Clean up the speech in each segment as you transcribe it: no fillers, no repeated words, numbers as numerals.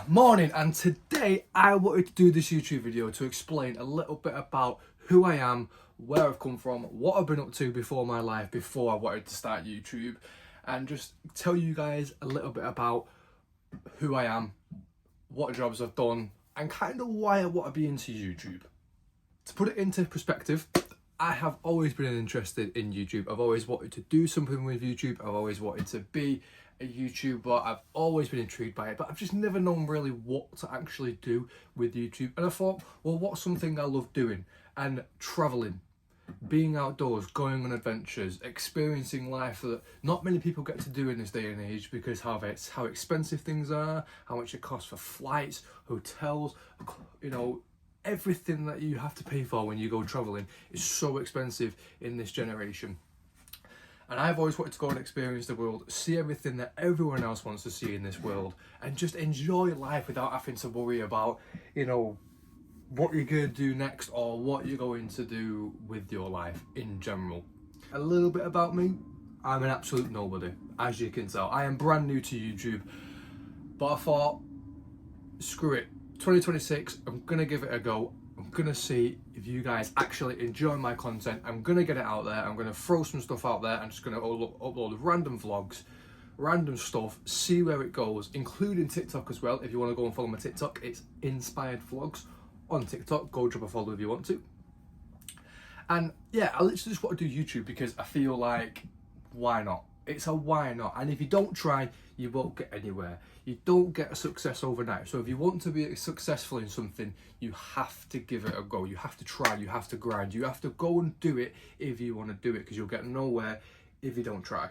Morning, and today I wanted to do this YouTube video to explain a little bit about who I am, where I've come from, what I've been up to before my life, before I wanted to start YouTube, and just tell you guys a little bit about who I am, what jobs I've done, and kind of why I want to be into YouTube. To put it into perspective, I have always been interested in YouTube. I've always wanted to do something with YouTube. I've always wanted to be a YouTuber. I've always been intrigued by it, but I've just never known really what to actually do with YouTube. And I thought, well, what's something I love doing? And traveling, being outdoors, going on adventures, experiencing life that not many people get to do in this day and age because how expensive things are, how much it costs for flights, hotels, everything that you have to pay for when you go traveling is so expensive in this generation. And I've always wanted to go and experience the world, see everything that everyone else wants to see in this world, and just enjoy life without having to worry about, what you're going to do next or what you're going to do with your life in general. A little bit about me, I'm an absolute nobody, as you can tell. I am brand new to YouTube, but I thought, screw it. 2026, I'm gonna give it a go. I'm gonna see if you guys actually enjoy my content. I'm gonna get it out there. I'm gonna throw some stuff out there. I'm just gonna upload random vlogs, random stuff, see where it goes, including TikTok as well. If you want to go and follow my TikTok, it's Inspired Vlogs on TikTok. Go drop a follow if you want to. And yeah, I literally just want to do YouTube because I feel like, why not? It's a why not. And if you don't try, you won't get anywhere. You don't get a success overnight. So if you want to be successful in something, you have to give it a go. You have to try, you have to grind, you have to go and do it if you want to do it, because you'll get nowhere if you don't try.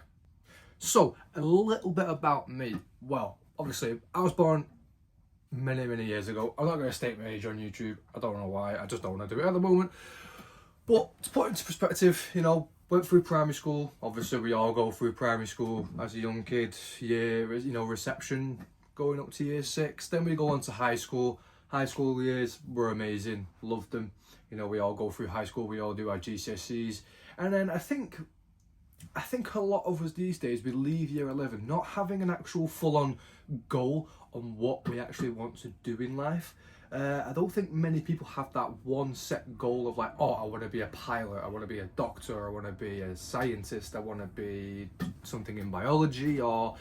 So a little bit about me. Well, obviously I was born many years ago. I'm not going to state my age on YouTube. I don't know why. I just don't want to do it at the moment. But to put it into perspective, went through primary school. Obviously, we all go through primary school as a young kid. Reception, going up to year 6. Then we go on to high school. High school years were amazing. Loved them. We all go through high school. We all do our GCSEs. And then I think a lot of us these days, we leave year 11 not having an actual full-on goal on what we actually want to do in life. I don't think many people have that one set goal of like, oh, I want to be a pilot, I want to be a doctor, I want to be a scientist, I want to be something in biology, or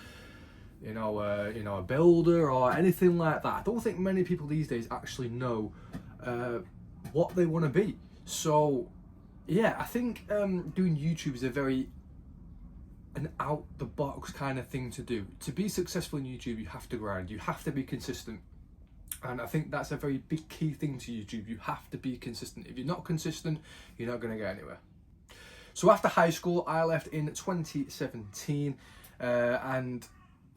a builder or anything like that. I don't think many people these days actually know what they want to be. So yeah, I think doing YouTube is an out the box kind of thing to do. To be successful in YouTube, you have to grind, you have to be consistent. And I think that's a very big key thing to YouTube. You have to be consistent. If you're not consistent, you're not going to get anywhere. So after high school, I left in 2017, and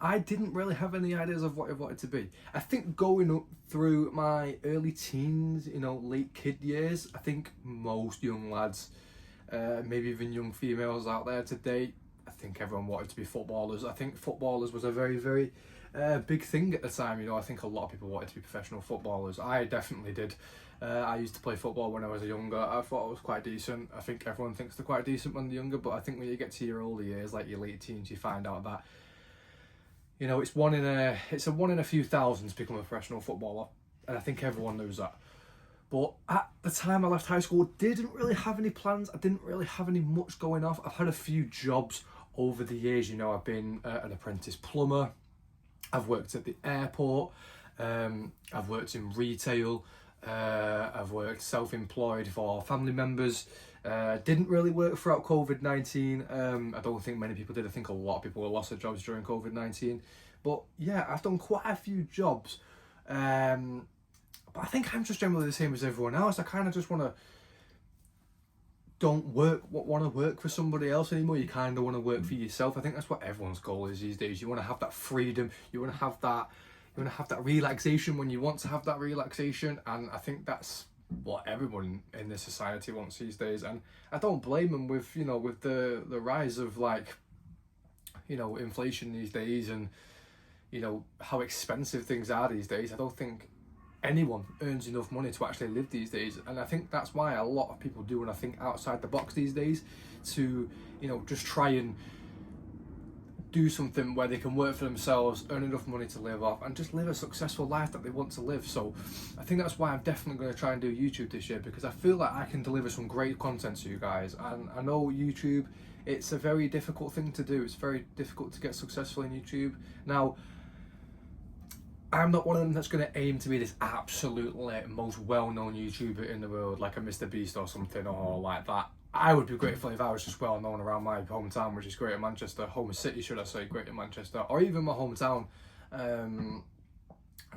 I didn't really have any ideas of what I wanted to be. I think going up through my early teens, late kid years, I think most young lads, maybe even young females out there today, I think everyone wanted to be footballers. I think footballers was a very big thing at the time. I think a lot of people wanted to be professional footballers. I definitely did. I used to play football when I was younger. I thought I was quite decent. I think everyone thinks they're quite decent when they're younger, but I think when you get to your older years, like your late teens, you find out that it's a one in a few thousand to become a professional footballer, and I think everyone knows that. But at the time I left high school, didn't really have any plans. I didn't really have any much going off. I've had a few jobs over the years. I've been an apprentice plumber. I've worked at the airport. I've worked in retail. I've worked self-employed for family members. Didn't really work throughout COVID-19. I don't think many people did. I think a lot of people lost their jobs during COVID-19. But yeah, I've done quite a few jobs. But I think I'm just generally the same as everyone else. I kind of just want to work for somebody else anymore. You kind of want to work for yourself. I think that's what everyone's goal is these days. You want to have that freedom. You want to have that relaxation when you want to have that relaxation. And I think that's what everyone in this society wants these days. And I don't blame them with the rise of inflation these days, and how expensive things are these days. I don't think anyone earns enough money to actually live these days, and I think that's why a lot of people do want to think outside the box these days to just try and do something where they can work for themselves, earn enough money to live off, and just live a successful life that they want to live. So I think that's why I'm definitely going to try and do YouTube this year, because I feel like I can deliver some great content to you guys. And I know YouTube, it's a very difficult thing to do. It's very difficult to get successful in YouTube. Now, I'm not one of them that's going to aim to be this absolutely most well-known YouTuber in the world, like a Mr. Beast or something, or like that. I would be grateful if I was just well known around my hometown, which is Greater Manchester, home city should I say, Greater Manchester, or even my hometown. And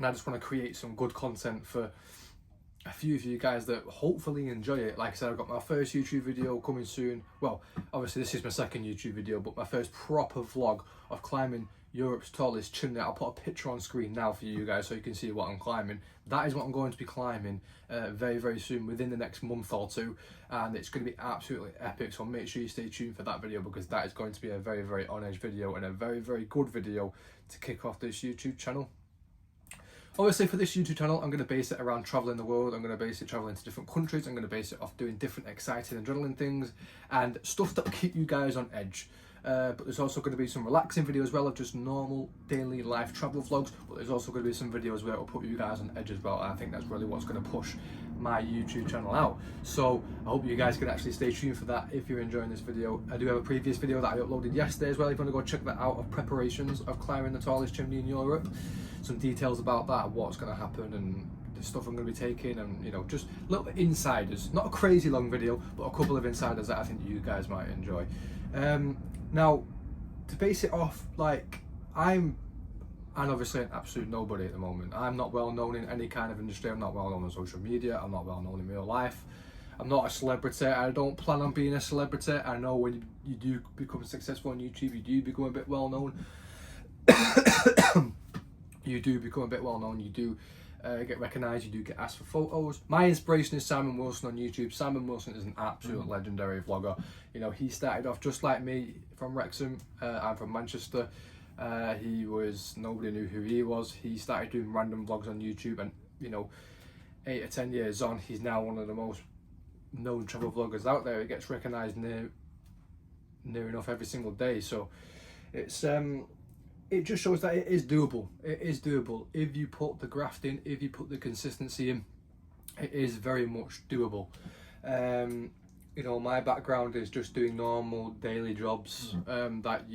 I just want to create some good content for a few of you guys that hopefully enjoy it. Like I said, I've got my first YouTube video coming soon. Well, obviously this is my second YouTube video, but my first proper vlog of climbing Europe's tallest chimney. I'll put a picture on screen now for you guys so you can see what I'm climbing. That is what I'm going to be climbing very, very soon, within the next month or two, and it's going to be absolutely epic. So make sure you stay tuned for that video, because that is going to be a very, very on-edge video and a very, very good video to kick off this YouTube channel. Obviously for this YouTube channel, I'm going to base it around traveling the world. I'm going to base it traveling to different countries. I'm going to base it off doing different exciting adrenaline things and stuff that will keep you guys on edge. But there's also going to be some relaxing videos as well, of just normal daily life travel vlogs, but there's also going to be some videos where it will put you guys on edge as well, and I think that's really what's going to push my YouTube channel out. So I hope you guys can actually stay tuned for that if you're enjoying this video. I do have a previous video that I uploaded yesterday as well, if you want to go check that out, of preparations of climbing the tallest chimney in Europe. Some details about that, what's going to happen, and the stuff I'm going to be taking, and you know, just little insiders. Not a crazy long video, but a couple of insiders that I think you guys might enjoy. Now, to base it off, like, I'm obviously an absolute nobody at the moment. I'm not well known in any kind of industry. I'm not well known on social media. I'm not well known in real life. I'm not a celebrity. I don't plan on being a celebrity. I know when you do become successful on YouTube, you do become a bit well known. You do become a bit well known. You do get recognised, you do get asked for photos. My inspiration is Simon Wilson on YouTube. Simon Wilson is an absolute legendary vlogger. You know, he started off just like me from Wrexham. I'm from Manchester. Nobody knew who he was. He started doing random vlogs on YouTube, and you know, 8 or 10 years on, he's now one of the most known travel vloggers out there. He gets recognised near enough every single day. So it's it just shows that it is doable. It is doable if you put the graft in, if you put the consistency in. It is very much doable. You know, my background is just doing normal daily jobs that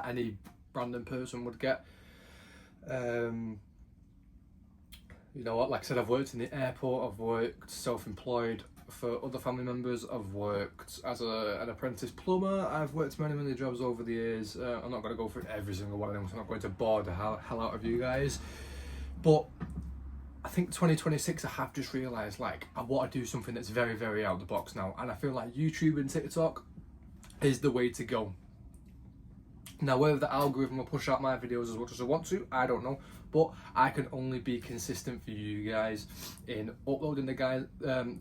any random person would get. You know what? Like I said, I've worked in the airport. I've worked self-employed for other family members. I've worked as an apprentice plumber. I've worked many jobs over the years. I'm not going to go through every single one of them, so I'm not going to bore the hell out of you guys. But I think 2026, I have just realised, like, I want to do something that's very, very out of the box now, and I feel like YouTube and TikTok is the way to go. Now, whether the algorithm will push out my videos as much as I want to, I don't know. But I can only be consistent for you guys in uploading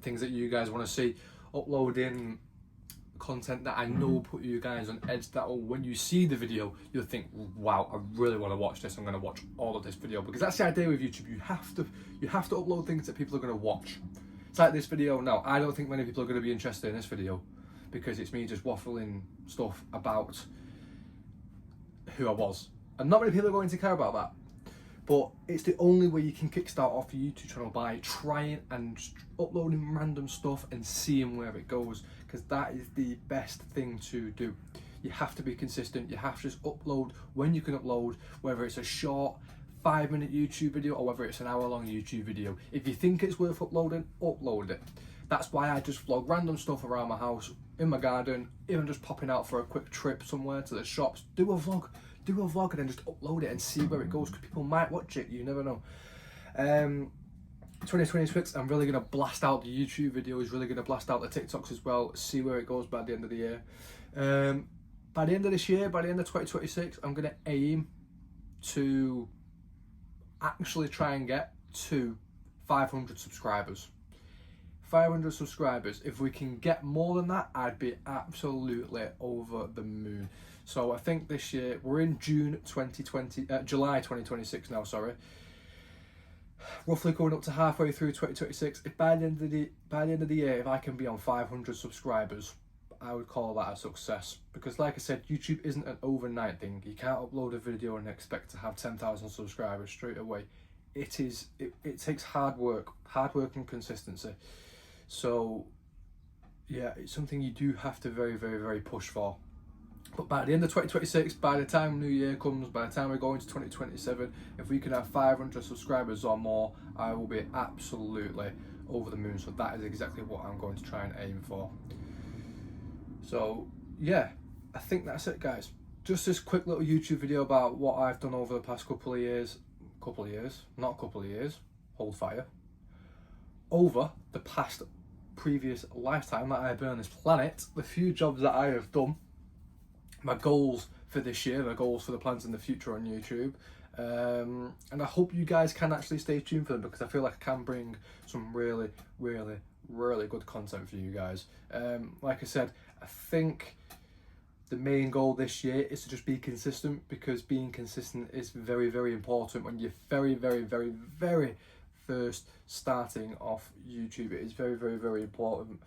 things that you guys want to see, uploading content that I know will put you guys on edge, that when you see the video, you'll think, wow, I really want to watch this. I'm going to watch all of this video, because that's the idea with YouTube. You have to upload things that people are going to watch. It's like this video now. I don't think many people are going to be interested in this video, because it's me just waffling stuff about who I was, and not many people are going to care about that. But it's the only way you can kickstart off your YouTube channel, by trying and uploading random stuff and seeing where it goes, because that is the best thing to do. You have to be consistent. You have to just upload when you can upload, whether it's a short 5-minute YouTube video or whether it's an hour-long YouTube video. If you think it's worth uploading, upload it. That's why I just vlog random stuff around my house, in my garden, even just popping out for a quick trip somewhere to the shops. Do a vlog and then just upload it and see where it goes, because people might watch it, you never know. 2026, I'm really going to blast out the YouTube videos, really going to blast out the TikToks as well, see where it goes by the end of the year. By the end of this year, by the end of 2026, I'm going to aim to actually try and get to 500 subscribers. 500 subscribers. If we can get more than that, I'd be absolutely over the moon. So I think this year, we're in July 2026 now, sorry. Roughly going up to halfway through 2026. If by the end of the year, if I can be on 500 subscribers, I would call that a success, because like I said, YouTube isn't an overnight thing. You can't upload a video and expect to have 10,000 subscribers straight away. It takes hard work and consistency. So yeah, it's something you do have to very push for. But by the end of 2026, by the time New Year comes, by the time we go into 2027, if we can have 500 subscribers or more, I will be absolutely over the moon. So that is exactly what I'm going to try and aim for. So yeah, I think that's it, guys. Just this quick little YouTube video about what I've done over the past couple of years, hold fire, over the past previous lifetime that I've been on this planet, the few jobs that I have done, my goals for this year, my goals for the plans in the future on YouTube, and I hope you guys can actually stay tuned for them, because I feel like I can bring some really good content for you guys. Like I said, I think the main goal this year is to just be consistent, because being consistent is very important when you're very first starting off YouTube. It is very important.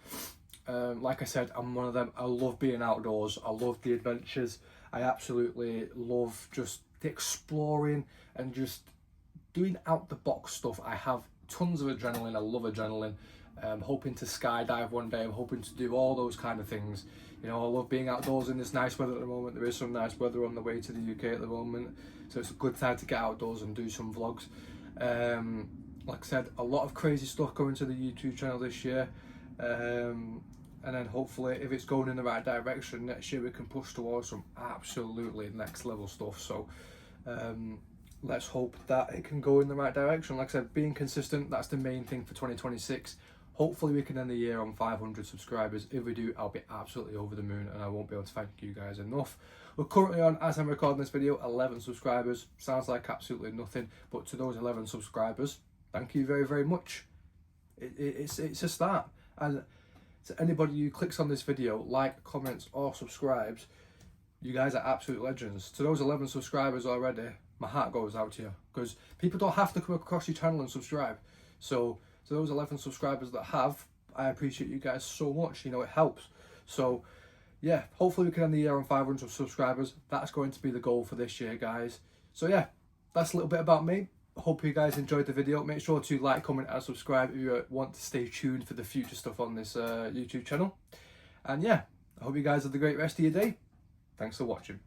Like I said, I'm one of them. I love being outdoors. I love the adventures. I absolutely love just the exploring and just doing out the box stuff. I have tons of adrenaline. I love adrenaline. I'm hoping to skydive one day. I'm hoping to do all those kind of things. You know, I love being outdoors in this nice weather at the moment. There is some nice weather on the way to the UK at the moment, so it's a good time to get outdoors and do some vlogs. Like I said, a lot of crazy stuff going to the YouTube channel this year. And then hopefully, if it's going in the right direction, next year we can push towards some absolutely next level stuff. So let's hope that it can go in the right direction. Like I said, being consistent, that's the main thing for 2026. Hopefully we can end the year on 500 subscribers. If we do, I'll be absolutely over the moon, and I won't be able to thank you guys enough. We're currently on, as I'm recording this video, 11 subscribers. Sounds like absolutely nothing, but to those 11 subscribers, thank you very much. It's a start. And to anybody who clicks on this video, like, comments or subscribes, you guys are absolute legends. To those 11 subscribers already, my heart goes out to you, because people don't have to come across your channel and subscribe. So to those 11 subscribers that have, I appreciate you guys so much. You know, it helps. So yeah, hopefully we can end the year on 500 subscribers. That's going to be the goal for this year, guys. So yeah, that's a little bit about me. Hope you guys enjoyed the video. Make sure to like, comment and subscribe if you want to stay tuned for the future stuff on this YouTube channel. And yeah, I hope you guys have a great rest of your day. Thanks for watching.